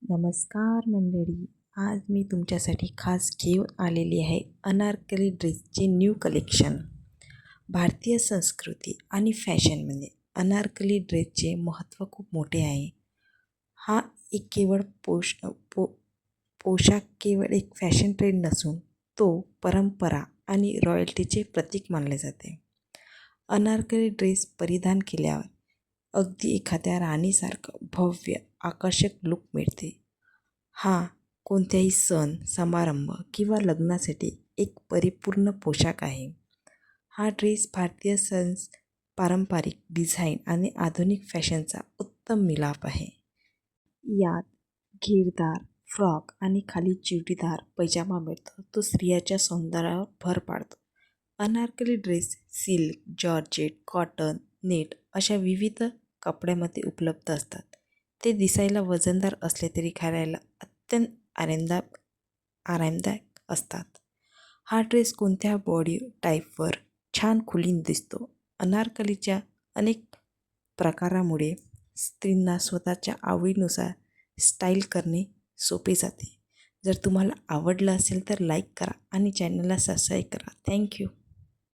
नमस्कार मंडळी. आज मी तुमच्यासाठी खास घेऊन आलेली आहे अनारकली ड्रेसचे न्यू कलेक्शन. भारतीय संस्कृती आणि फॅशनमध्ये अनारकली ड्रेसचे महत्त्व खूप मोठे आहे. हा एक केवळ पोशाख केवळ एक फॅशन ट्रेंड नसून तो परंपरा आणि रॉयल्टीचे प्रतीक मानले जाते. अनारकली ड्रेस परिधान केल्यावर अगदी एखाद्या राणीसारखं भव्य आकर्षक लूक मिळते. हा कोणत्याही सण समारंभ किंवा लग्नासाठी एक परिपूर्ण पोशाख आहे. हा ड्रेस भारतीय पारंपरिक डिझाईन आणि आधुनिक फॅशनचा उत्तम मिलाप आहे. यात घेरदार फ्रॉक आणि खाली चिवटीदार पैजामा मिळतो, तो स्त्रियाच्या सौंदर्यावर भर पाडतो. Anarkali dress silk, georgette, cotton, net अशा विविध कपड्यामध्ये उपलब्ध असतात. ते दिसायला वजनदार असले तरी घालायला अत्यंत आरामदायक असतात. हा ड्रेस कोणत्या बॉडी टाईपवर छान खुलीन दिसतो. अनारकलीच्या अनेक प्रकारामुळे स्त्रींना स्वतःच्या आवडीनुसार स्टाईल करणे सोपे जाते. जर तुम्हाला आवडलं असेल तर लाईक करा आणि चॅनलला सबस्क्राईब करा. थँक्यू.